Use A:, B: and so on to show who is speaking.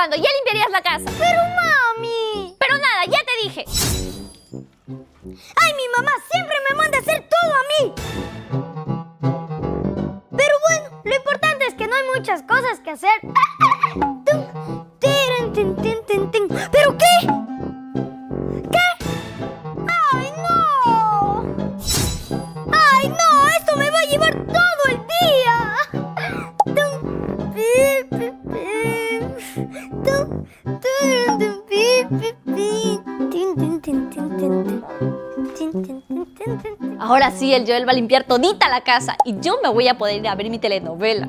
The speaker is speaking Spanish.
A: jugando, ya limpiarías la casa.
B: Pero mami...
A: Pero nada, ya te dije.
B: ¡Ay, mi mamá siempre me manda a hacer todo a mí! Pero bueno, lo importante es que no hay muchas cosas que hacer. ¿Pero qué? ¿Qué? ¡Ay, no! ¡Ay, no! ¡Esto me va a llevar todo el día!
A: Ahora sí, el Joel va a limpiar todita la casa y yo me voy a poder ir a ver mi telenovela.